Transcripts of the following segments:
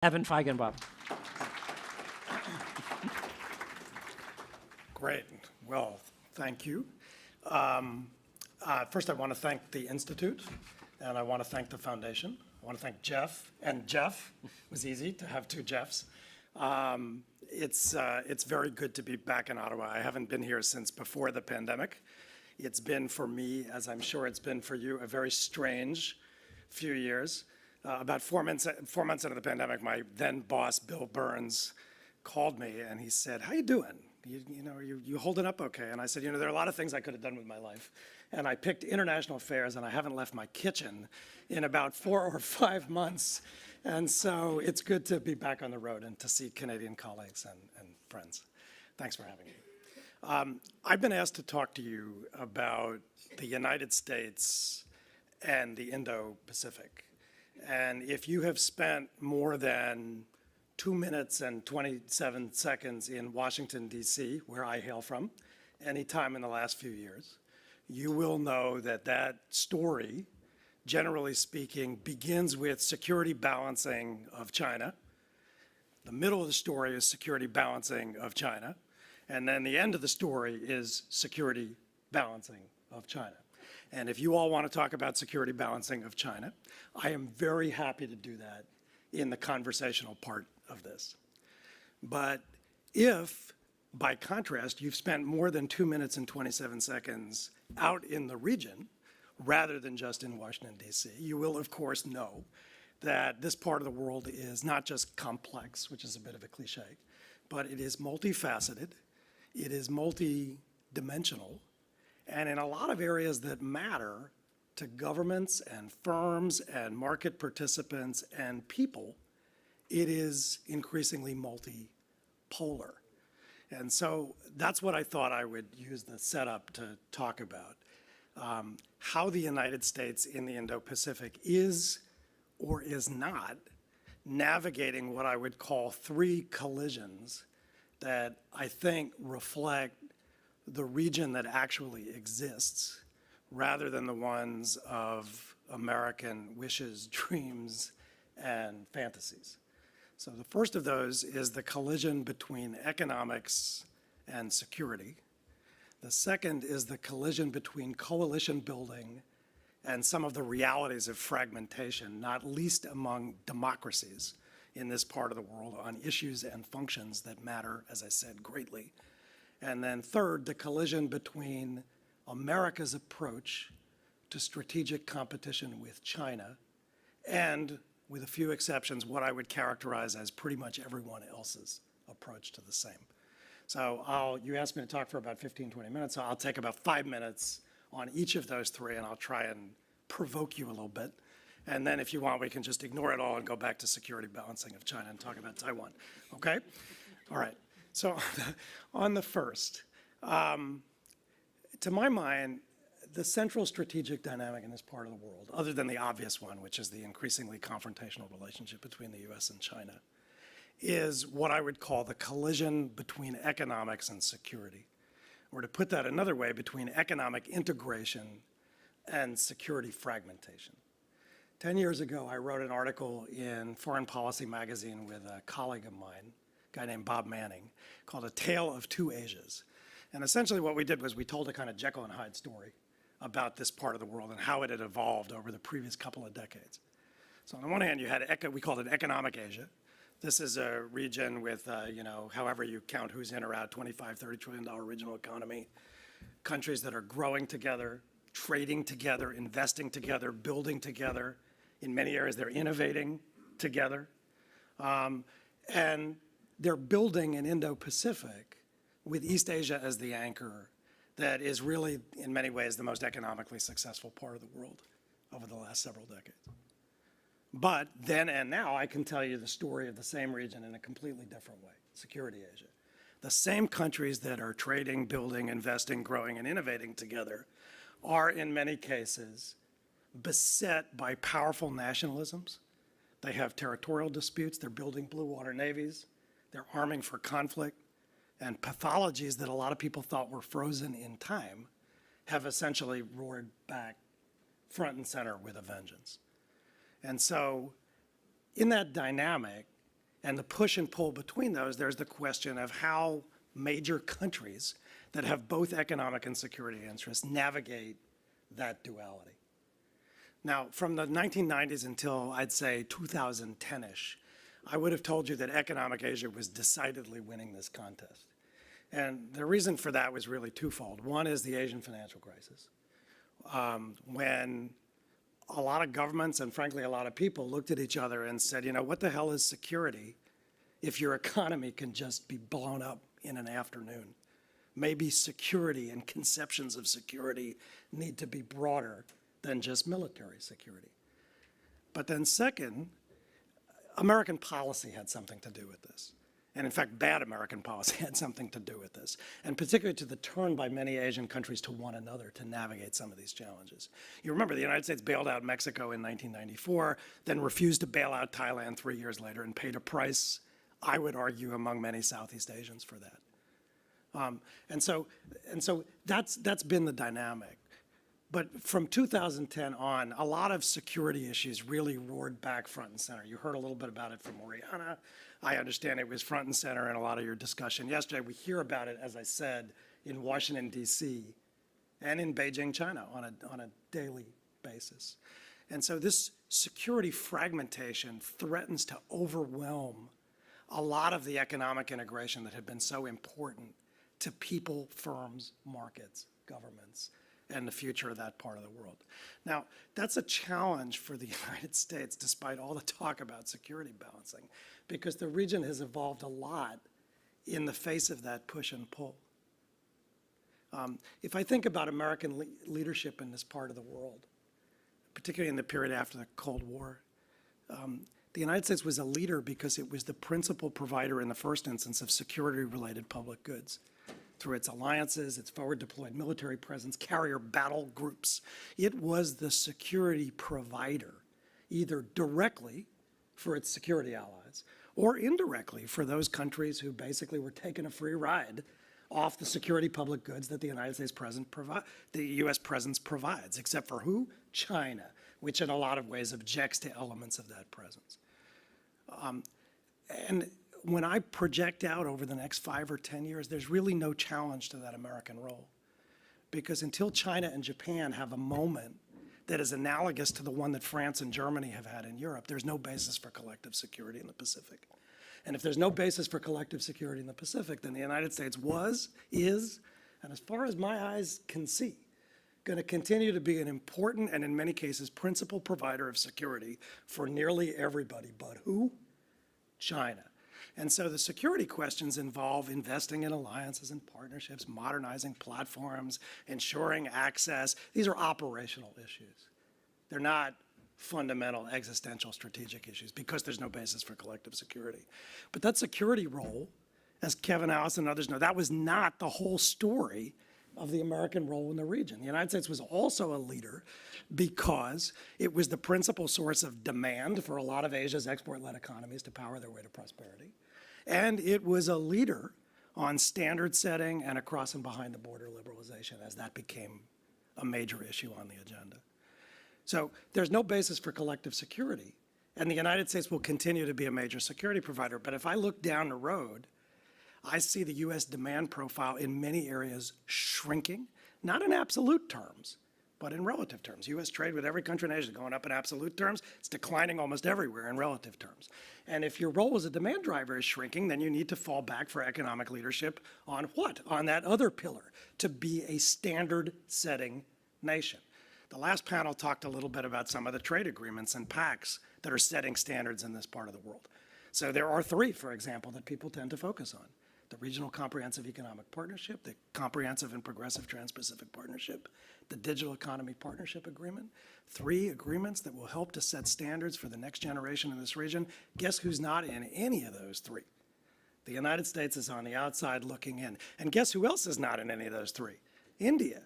Feigenbaum. Great. Well, thank you. First, I want to thank the Institute, and I want to thank the Foundation. I want to thank Jeff, and Jeff. It was easy to have two Jeffs. It's very good to be back in Ottawa. I haven't been here since before the pandemic. It's been for me, as I'm sure it's been for you, a very strange few years. About 4 months into the pandemic, my then boss, Bill Burns, called me and he said, "How you doing? You holding up okay?" And I said, there are a lot of things I could have done with my life. And I picked international affairs, and I haven't left my kitchen in about 4 or 5 months. And so it's good to be back on the road and to see Canadian colleagues and friends. Thanks for having me. I've been asked to talk to you about the United States and the Indo-Pacific. And if you have spent more than 2 minutes and 27 seconds in Washington, D.C., where I hail from, any time in the last few years, you will know that that story, generally speaking, begins with security balancing of China. The middle of the story is security balancing of China. And then the end of the story is security balancing of China. And if you all want to talk about security balancing of China, I am very happy to do that in the conversational part of this. But if, by contrast, you've spent more than 2 minutes and 27 seconds out in the region, rather than just in Washington, D.C., you will, of course, know that this part of the world is not just complex, which is a bit of a cliche, but it is multifaceted, it is multidimensional, and in a lot of areas that matter to governments and firms and market participants and people, it is increasingly multipolar. And so that's what I thought I would use the setup to talk about. How the United States in the Indo-Pacific is or is not navigating what I would call 3 collisions that I think reflect the region that actually exists rather than the ones of American wishes, dreams, and fantasies. So the first of those is the collision between economics and security. The second is the collision between coalition building and some of the realities of fragmentation, not least among democracies in this part of the world on issues and functions that matter, as I said, greatly. And then third, the collision between America's approach to strategic competition with China and, with a few exceptions, what I would characterize as pretty much everyone else's approach to the same. So you asked me to talk for about 15, 20 minutes, so I'll take about 5 minutes on each of those 3, and I'll try and provoke you a little bit. And then if you want, we can just ignore it all and go back to security balancing of China and talk about Taiwan. Okay? All right. So on the first, to my mind, the central strategic dynamic in this part of the world, other than the obvious one, which is the increasingly confrontational relationship between the U.S. and China, is what I would call the collision between economics and security. Or to put that another way, between economic integration and security fragmentation. 10 years ago, I wrote an article in Foreign Policy magazine with a colleague of mine, a guy named Bob Manning, called A Tale of Two Asias. And essentially what we did was we told a kind of Jekyll and Hyde story about this part of the world and how it had evolved over the previous couple of decades. So on the one hand, you had, we called it economic Asia. This is a region with, however you count who's in or out, $25, $30 trillion regional economy, countries that are growing together, trading together, investing together, building together. In many areas, they're innovating together. And they're building an Indo-Pacific with East Asia as the anchor that is really, in many ways, the most economically successful part of the world over the last several decades. But then and now, I can tell you the story of the same region in a completely different way, security Asia. The same countries that are trading, building, investing, growing, and innovating together are, in many cases, beset by powerful nationalisms. They have territorial disputes, they're building blue water navies, they're arming for conflict, and pathologies that a lot of people thought were frozen in time have essentially roared back front and center with a vengeance. And so in that dynamic, And the push and pull between those, there's the question of how major countries that have both economic and security interests navigate that duality. Now, from the 1990s until, I'd say, 2010-ish, I would have told you that economic Asia was decidedly winning this contest. And the reason for that was really twofold. One is the Asian financial crisis, when a lot of governments and, frankly, a lot of people looked at each other and said, you know, what the hell is security if your economy can just be blown up in an afternoon? Maybe security and conceptions of security need to be broader than just military security. But then second, American policy had something to do with this. And in fact, bad American policy had something to do with this, and particularly to the turn by many Asian countries to one another to navigate some of these challenges. You remember the United States bailed out Mexico in 1994, then refused to bail out Thailand 3 years later and paid a price, I would argue, among many Southeast Asians for that. And so that's been the dynamic. But from 2010 on, a lot of security issues really roared back front and center. You heard a little bit about it from Oriana. I understand it was front and center in a lot of your discussion yesterday. We hear about it, as I said, in Washington, D.C. and in Beijing, China on a daily basis. And so this security fragmentation threatens to overwhelm a lot of the economic integration that had been so important to people, firms, markets, governments, and the future of that part of the world. Now, that's a challenge for the United States, despite all the talk about security balancing, because the region has evolved a lot in the face of that push and pull. If I think about American leadership in this part of the world, particularly in the period after the Cold War, the United States was a leader because it was the principal provider in the first instance of security-related public goods through its alliances, its forward-deployed military presence, carrier battle groups. It was the security provider, either directly for its security allies or indirectly for those countries who basically were taking a free ride off the security public goods that the United States the U.S. presence provides, except for who? China, which in a lot of ways objects to elements of that presence. And when I project out over the next 5 or 10 years, there's really no challenge to that American role. Because until China and Japan have a moment that is analogous to the one that France and Germany have had in Europe, there's no basis for collective security in the Pacific. And if there's no basis for collective security in the Pacific, then the United States is, and as far as my eyes can see, going to continue to be an important and in many cases principal provider of security for nearly everybody, but who? China. And so the security questions involve investing in alliances and partnerships, modernizing platforms, ensuring access. These are operational issues. They're not fundamental existential strategic issues because there's no basis for collective security. But that security role, as Kevin Allison and others know, that was not the whole story of the American role in the region. The United States was also a leader because it was the principal source of demand for a lot of Asia's export-led economies to power their way to prosperity. And it was a leader on standard setting and across and behind the border liberalization as that became a major issue on the agenda. So there's no basis for collective security, and the United States will continue to be a major security provider. But if I look down the road, I see the U.S. demand profile in many areas shrinking, not in absolute terms, but in relative terms. U.S. trade with every country in Asia is going up in absolute terms. It's declining almost everywhere in relative terms. And if your role as a demand driver is shrinking, then you need to fall back for economic leadership on what? On that other pillar, to be a standard-setting nation. The last panel talked a little bit about some of the trade agreements and pacts that are setting standards in this part of the world. So there are 3, for example, that people tend to focus on. The Regional Comprehensive Economic Partnership, the Comprehensive and Progressive Trans-Pacific Partnership, the Digital Economy Partnership Agreement. 3 agreements that will help to set standards for the next generation in this region. Guess who's not in any of those 3? The United States is on the outside looking in. And guess who else is not in any of those 3? India.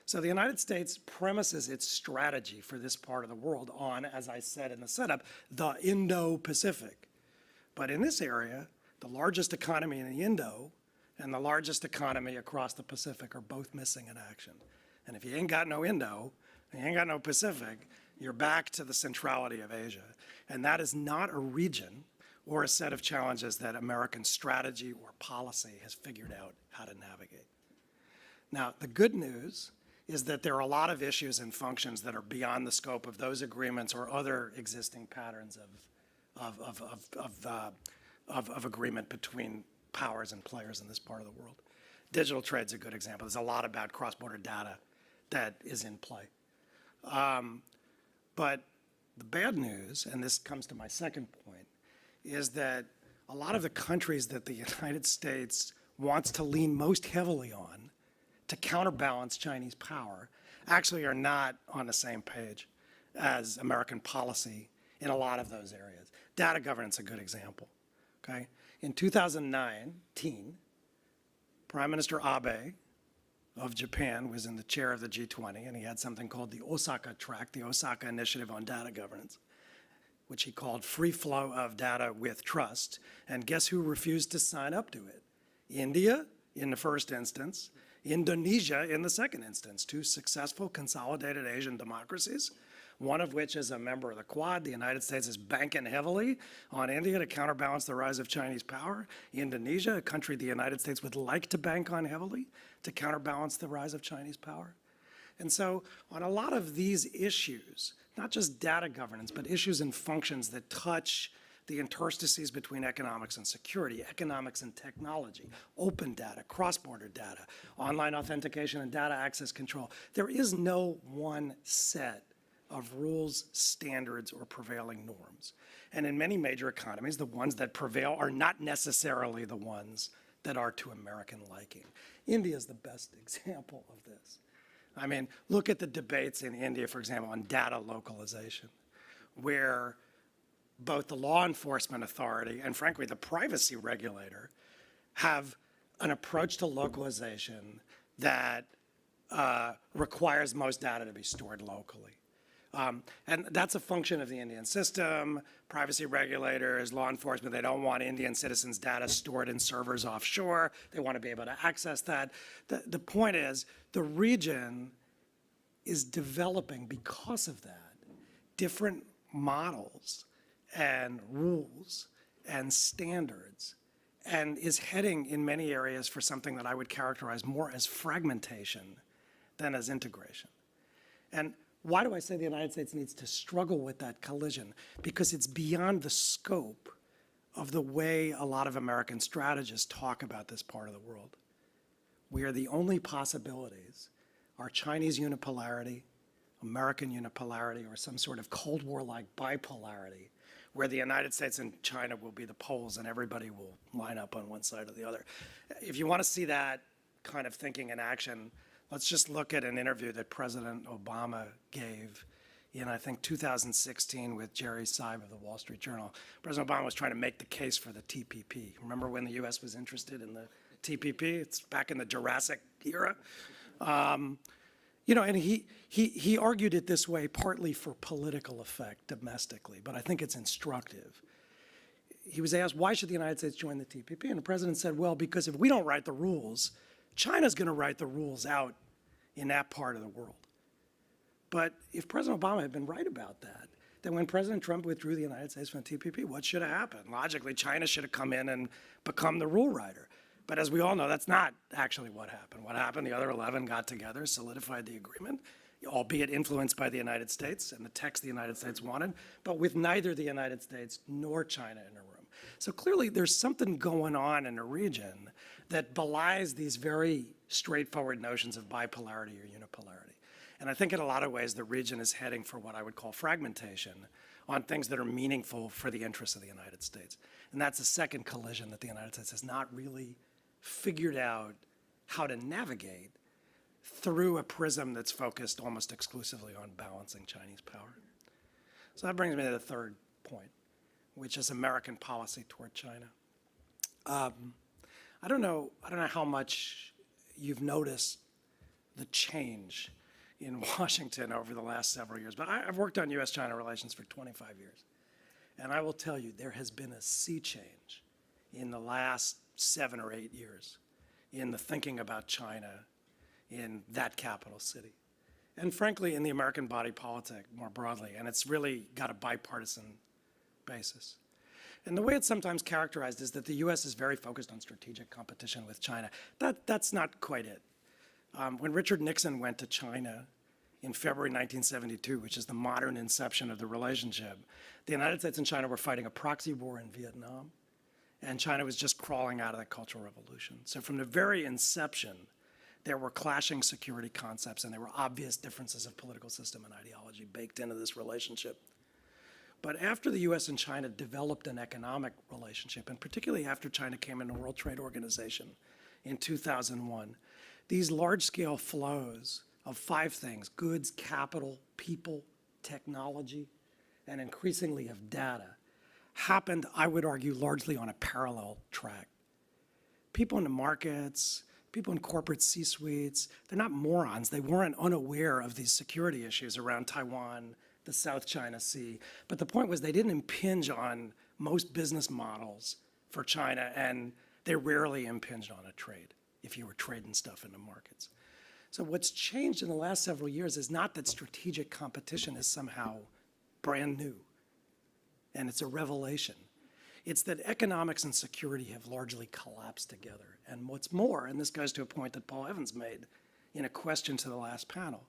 So the United States premises its strategy for this part of the world on, as I said in the setup, the Indo-Pacific. But in this area, the largest economy in the Indo and the largest economy across the Pacific are both missing in action. And if you ain't got no Indo, you ain't got no Pacific, you're back to the centrality of Asia. And that is not a region or a set of challenges that American strategy or policy has figured out how to navigate. Now, the good news is that there are a lot of issues and functions that are beyond the scope of those agreements or other existing patterns of agreement between powers and players in this part of the world. Digital trade's a good example. There's a lot about cross-border data that is in play. But the bad news, and this comes to my second point, is that a lot of the countries that the United States wants to lean most heavily on to counterbalance Chinese power actually are not on the same page as American policy in a lot of those areas. Data governance is a good example, okay? In 2019, Prime Minister Abe of Japan was in the chair of the G20, and he had something called the Osaka Tract, the Osaka Initiative on Data Governance, which he called free flow of data with trust. And guess who refused to sign up to it? India in the first instance, Indonesia in the second instance, two successful consolidated Asian democracies, one of which is a member of the Quad. The United States is banking heavily on India to counterbalance the rise of Chinese power. Indonesia, a country the United States would like to bank on heavily to counterbalance the rise of Chinese power. And so on a lot of these issues, not just data governance, but issues and functions that touch the interstices between economics and security, economics and technology, open data, cross-border data, online authentication and data access control. There is no one set of rules, standards, or prevailing norms. And in many major economies, the ones that prevail are not necessarily the ones that are to American liking. India is the best example of this. I mean, look at the debates in India, for example, on data localization, where both the law enforcement authority and, frankly, the privacy regulator have an approach to localization that requires most data to be stored locally. And that's a function of the Indian system. Privacy regulators, law enforcement, they don't want Indian citizens' data stored in servers offshore. They want to be able to access that. The point is, the region is developing, because of that, different models and rules and standards, and is heading in many areas for something that I would characterize more as fragmentation than as integration. And why do I say the United States needs to struggle with that collision? Because it's beyond the scope of the way a lot of American strategists talk about this part of the world, where the only possibilities are Chinese unipolarity, American unipolarity, or some sort of Cold War-like bipolarity, where the United States and China will be the poles and everybody will line up on one side or the other. If you want to see that kind of thinking in action, let's just look at an interview that President Obama gave in, I think, 2016 with Jerry Seib of the Wall Street Journal. President Obama was trying to make the case for the TPP. Remember when the U.S. was interested in the TPP? It's back in the Jurassic era. You know, and he argued it this way partly for political effect domestically, but I think it's instructive. He was asked, why should the United States join the TPP? And the president said, well, because if we don't write the rules, China's going to write the rules out in that part of the world. But if President Obama had been right about that, then when President Trump withdrew the United States from the TPP, what should have happened? Logically, China should have come in and become the rule writer. But as we all know, that's not actually what happened. What happened, the other 11 got together, solidified the agreement, albeit influenced by the United States and the text the United States wanted, but with neither the United States nor China in the room. So clearly there's something going on in the region that belies these very straightforward notions of bipolarity or unipolarity. And I think in a lot of ways the region is heading for what I would call fragmentation on things that are meaningful for the interests of the United States. And that's a second collision that the United States has not really figured out how to navigate through a prism that's focused almost exclusively on balancing Chinese power. So that brings me to the third point, which is American policy toward China. I don't know how much you've noticed the change in Washington over the last several years, but I've worked on U.S.-China relations for 25 years. And I will tell you, there has been a sea change in the last 7 or 8 years in the thinking about China in that capital city. And frankly, in the American body politic more broadly, and it's really got a bipartisan basis. And the way it's sometimes characterized is that the US is very focused on strategic competition with China. That's not quite it. When Richard Nixon went to China in February 1972, which is the modern inception of the relationship, the United States and China were fighting a proxy war in Vietnam, and China was just crawling out of the Cultural Revolution. So from the very inception, there were clashing security concepts, and there were obvious differences of political system and ideology baked into this relationship. But after the US and China developed an economic relationship, and particularly after China came into the World Trade Organization in 2001, these large-scale flows of 5 things: goods, capital, people, technology, and increasingly of data, happened, I would argue, largely on a parallel track. People in the markets, people in corporate C-suites, they're not morons. They weren't unaware of these security issues around Taiwan, the South China Sea. But the point was they didn't impinge on most business models for China, and they rarely impinged on a trade if you were trading stuff in the markets. So what's changed in the last several years is not that strategic competition is somehow brand new, and it's a revelation. It's that economics and security have largely collapsed together. And what's more, and this goes to a point that Paul Evans made in a question to the last panel,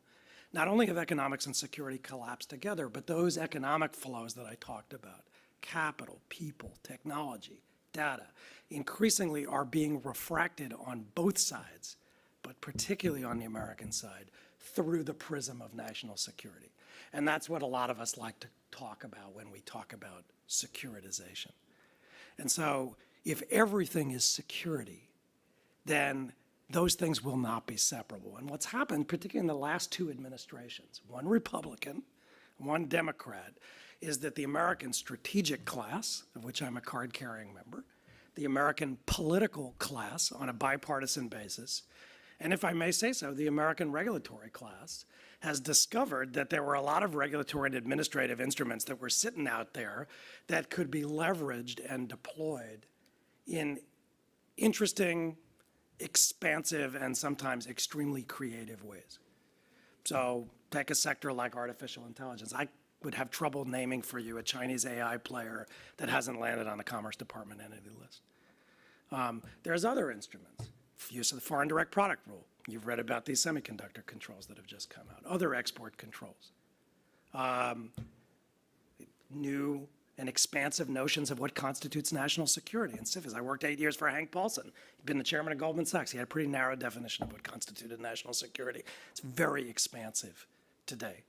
not only have economics and security collapsed together, but those economic flows that I talked about, capital, people, technology, data, increasingly are being refracted on both sides, but particularly on the American side, through the prism of national security. And that's what a lot of us like to talk about when we talk about securitization. And so if everything is security, then those things will not be separable. And what's happened, particularly in the last 2 administrations, one Republican, one Democrat, is that the American strategic class, of which I'm a card-carrying member, the American political class on a bipartisan basis, and if I may say so, the American regulatory class has discovered that there were a lot of regulatory and administrative instruments that were sitting out there that could be leveraged and deployed in interesting, expansive, and sometimes extremely creative ways. So take a sector like artificial intelligence. I would have trouble naming for you a Chinese AI player that hasn't landed on the Commerce Department entity list. There's other instruments. Use of the foreign direct product rule. You've read about these semiconductor controls that have just come out. Other export controls. New and expansive notions of what constitutes national security. And CIFIs, I worked 8 years for Hank Paulson. He'd been the chairman of Goldman Sachs. He had a pretty narrow definition of what constituted national security. It's very expansive today.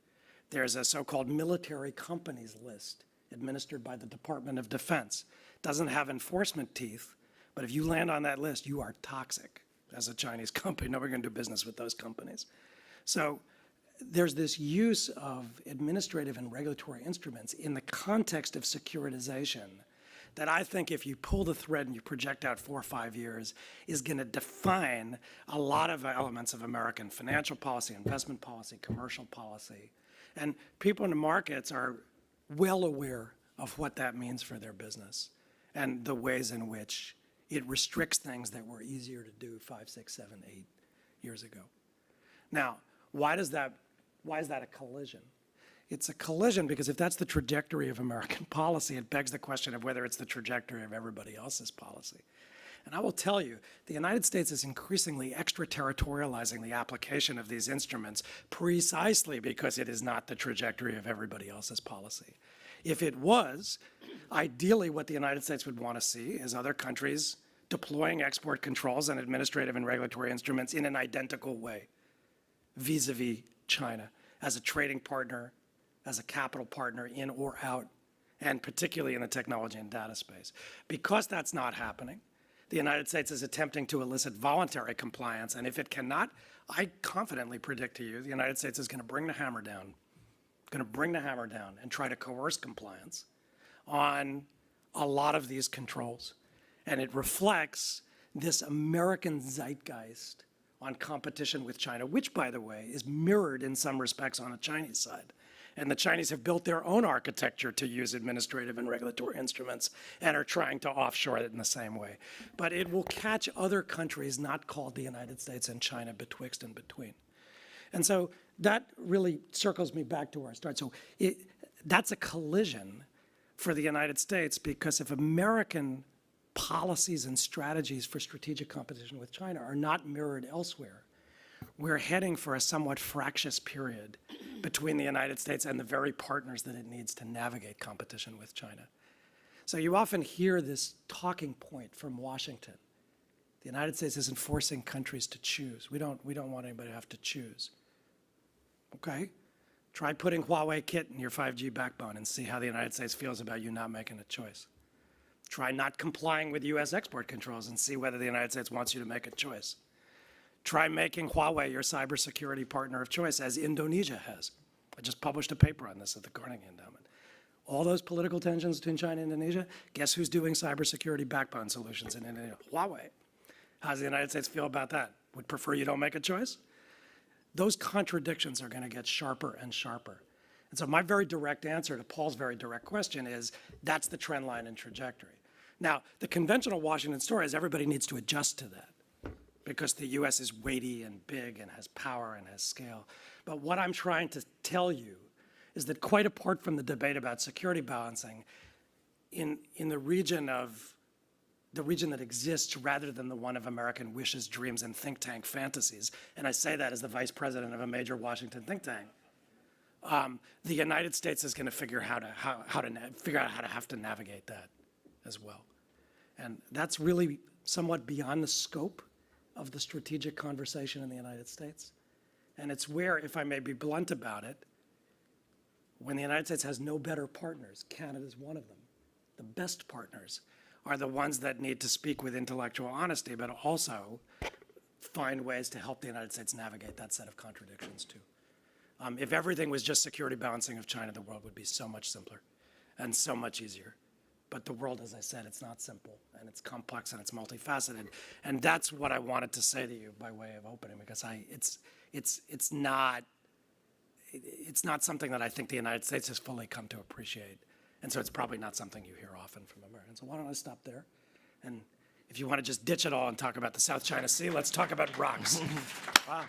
There's a so-called military companies list administered by the Department of Defense. Doesn't have enforcement teeth, but if you land on that list, you are toxic as a Chinese company. Nobody's going to do business with those companies. So there's this use of administrative and regulatory instruments in the context of securitization that I think if you pull the thread and you project out 4 or 5 years is going to define a lot of elements of American financial policy, investment policy, commercial policy. And people in the markets are well aware of what that means for their business and the ways in which it restricts things that were easier to do 5, 6, 7, 8 years ago. Now, why is that a collision? It's a collision because if that's the trajectory of American policy, it begs the question of whether it's the trajectory of everybody else's policy. And I will tell you, the United States is increasingly extraterritorializing the application of these instruments precisely because it is not the trajectory of everybody else's policy. If it was, ideally what the United States would want to see is other countries deploying export controls and administrative and regulatory instruments in an identical way vis-a-vis China as a trading partner, as a capital partner in or out, and particularly in the technology and data space. Because that's not happening, the United States is attempting to elicit voluntary compliance, and if it cannot, I confidently predict to you the United States is going to bring the hammer down, and try to coerce compliance on a lot of these controls. And it reflects this American zeitgeist on competition with China, which, by the way, is mirrored in some respects on the Chinese side. And the Chinese have built their own architecture to use administrative and regulatory instruments and are trying to offshore it in the same way. But it will catch other countries not called the United States and China betwixt and between. And so that really circles me back to where I started. So that's a collision for the United States, because if American policies and strategies for strategic competition with China are not mirrored elsewhere, we're heading for a somewhat fractious period between the United States and the very partners that it needs to navigate competition with China. So you often hear this talking point from Washington. The United States isn't forcing countries to choose. We don't want anybody to have to choose. Okay? Try putting Huawei kit in your 5G backbone and see how the United States feels about you not making a choice. Try not complying with US export controls and see whether the United States wants you to make a choice. Try making Huawei your cybersecurity partner of choice, as Indonesia has. I just published a paper on this at the Carnegie Endowment. All those political tensions between China and Indonesia, guess who's doing cybersecurity backbone solutions in Indonesia? Huawei. How does the United States feel about that? Would prefer you don't make a choice? Those contradictions are going to get sharper and sharper. And so my very direct answer to Paul's very direct question is, that's the trend line and trajectory. Now, the conventional Washington story is everybody needs to adjust to that because the US is weighty and big and has power and has scale. But what I'm trying to tell you is that quite apart from the debate about security balancing, in the region that exists rather than the one of American wishes, dreams, and think tank fantasies, and I say that as the vice president of a major Washington think tank, the United States is going to figure out how to have to navigate that as well. And that's really somewhat beyond the scope of the strategic conversation in the United States. And it's where, if I may be blunt about it, when the United States has no better partners, Canada's one of them. The best partners are the ones that need to speak with intellectual honesty, but also find ways to help the United States navigate that set of contradictions too. If everything was just security balancing of China, the world would be so much simpler and so much easier. But the world, as I said, it's not simple, and it's complex, and it's multifaceted. And that's what I wanted to say to you by way of opening, because it's not something that I think the United States has fully come to appreciate. And so it's probably not something you hear often from Americans. So why don't I stop there? And if you want to just ditch it all and talk about the South China Sea, let's talk about rocks. Wow.